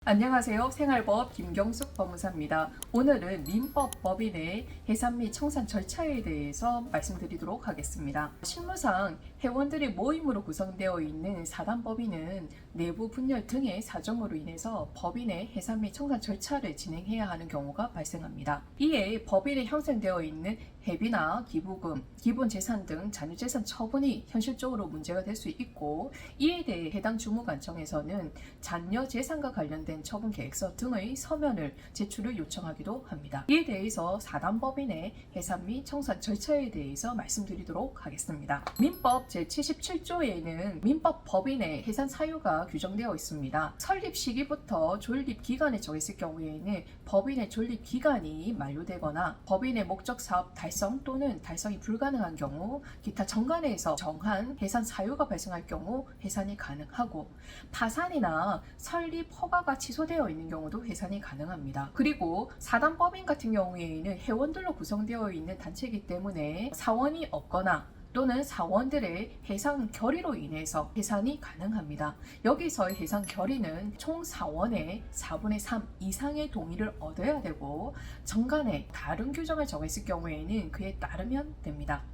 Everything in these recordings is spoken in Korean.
안녕하세요. 생활법 김경숙 법무사입니다. 오늘은 민법 법인의 해산 및 청산 절차에 대해서 말씀드리도록 하겠습니다. 실무상 회원들의 모임으로 구성되어 있는 사단법인은 내부 분열 등의 사정으로 인해서 법인의 해산 및 청산 절차를 진행해야 하는 경우가 발생합니다. 이에 법인에 형성되어 있는 회비나 기부금, 기본재산 등 잔여재산 처분이 현실적으로 문제가 될 수 있고, 이에 대해 해당 주무관청에서는 잔여재산과 관련된 처분 계획서 등의 서면을 제출을 요청하기도 합니다. 이에 대해서 사단법인의 해산 및 청산 절차에 대해서 말씀드리도록 하겠습니다. 민법 제77조에는 민법 법인의 해산 사유가 규정되어 있습니다. 설립 시기부터 존립 기간에 정했을 경우에는 법인의 존립 기간이 만료되거나 법인의 목적 사업 달성 또는 달성이 불가능한 경우, 기타 정관에서 정한 해산 사유가 발생할 경우 해산이 가능하고, 파산이나 설립 허가가 취소되어 있는 경우도 해산이 가능합니다. 그리고 사단법인 같은 경우에는 회원들로 구성되어 있는 단체이기 때문에 사원이 없거나 또는 사원들의 해상 결의로 인해서 해산이 가능합니다. 여기서의 해상 결의는 총 사원의 4분의 3 이상의 동의를 얻어야 되고, 정관에 다른 규정을 정했을 경우에는 그에 따르면 됩니다.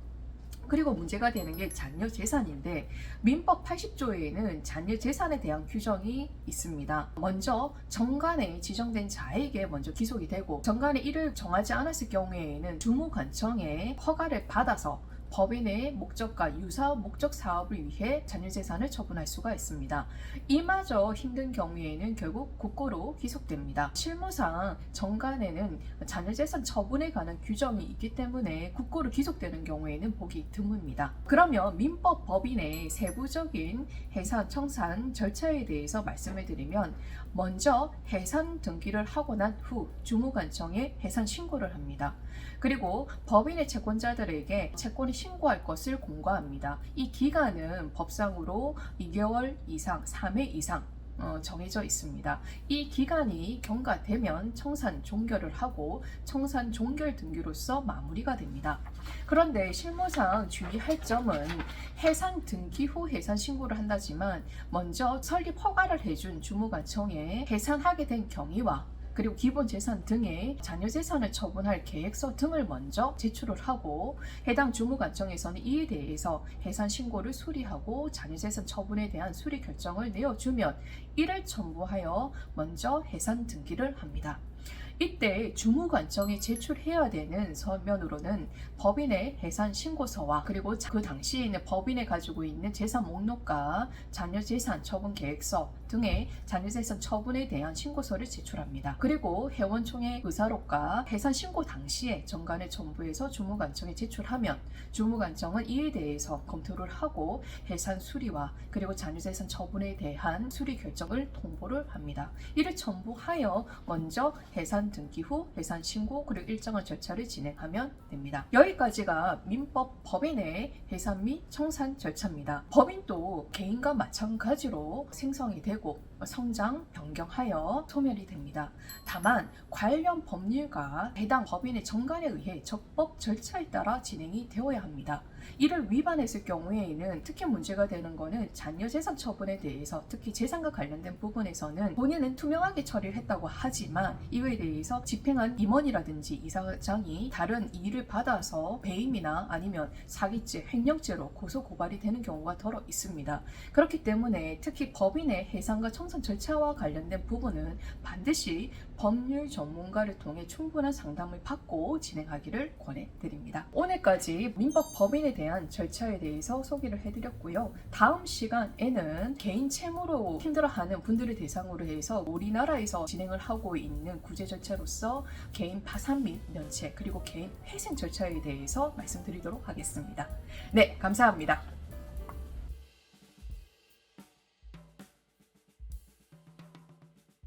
그리고 문제가 되는 게 잔여재산인데, 민법 80조에는 잔여재산에 대한 규정이 있습니다. 먼저 정관에 지정된 자에게 먼저 기속이 되고, 정관에 이를 정하지 않았을 경우에는 주무관청의 허가를 받아서 법인의 목적과 유사업 목적 사업을 위해 잔여재산을 처분할 수가 있습니다. 이마저 힘든 경우에는 결국 국고로 기속됩니다. 실무상 정관에는 잔여재산 처분에 관한 규정이 있기 때문에 국고로 기속되는 경우에는 보기 드뭅니다. 그러면 민법 법인의 세부적인 해산 청산 절차에 대해서 말씀을 드리면, 먼저 해산 등기를 하고 난 후 주무관청에 해산 신고를 합니다. 그리고 법인의 채권자들에게 채권을 신고할 것을 공고합니다. 이 기간은 법상으로 2개월 이상, 3회 이상 정해져 있습니다. 이 기간이 경과되면 청산 종결을 하고 청산 종결 등기로서 마무리가 됩니다. 그런데 실무상 주의할 점은, 해산 등기 후 해산 신고를 한다지만 먼저 설립 허가를 해준 주무관청에 해산하게 된 경위와 그리고 기본재산 등의 잔여재산을 처분할 계획서 등을 먼저 제출을 하고, 해당 주무관청에서는 이에 대해서 해산 신고를 수리하고 잔여재산 처분에 대한 수리 결정을 내어주면 이를 첨부하여 먼저 해산 등기를 합니다. 이때 주무관청에 제출해야 되는 서면으로는 법인의 해산 신고서와 그리고 그 당시에는 법인에 가지고 있는 재산 목록과 잔여재산 처분 계획서 등의 잔여재산 처분에 대한 신고서를 제출합니다. 그리고 회원총회 의사록과 해산 신고 당시에 정관에 첨부해서 주무관청에 제출하면 주무관청은 이에 대해서 검토를 하고 해산 수리와 그리고 잔여재산 처분에 대한 수리 결정을 통보를 합니다. 이를 첨부하여 먼저 해산 등기 후 해산 신고 그리고 일정한 절차를 진행하면 됩니다. 여기까지가 민법 법인의 해산 및 청산 절차입니다. 법인도 개인과 마찬가지로 생성이 되고 성장, 변경하여 소멸이 됩니다. 다만 관련 법률과 해당 법인의 정관에 의해 적법 절차에 따라 진행이 되어야 합니다. 이를 위반했을 경우에는 특히 문제가 되는 것은 잔여재산 처분에 대해서, 특히 재산과 관련된 부분에서는 본인은 투명하게 처리를 했다고 하지만 이거에 대해서 집행한 임원이라든지 이사장이 다른 이의를 받아서 배임이나 아니면 사기죄, 횡령죄로 고소 고발이 되는 경우가 더러 있습니다. 그렇기 때문에 특히 법인의 해산과 청산 절차와 관련된 부분은 반드시 법률 전문가를 통해 충분한 상담을 받고 진행하기를 권해드립니다. 오늘까지 민법 법인에 대한 절차에 대해서 소개를 해드렸고요. 다음 시간에는 개인 채무로 힘들어하는 분들을 대상으로 해서 우리나라에서 진행을 하고 있는 구제 절차로서 개인 파산 및 면책 그리고 개인 회생 절차에 대해서 말씀드리도록 하겠습니다. 네, 감사합니다.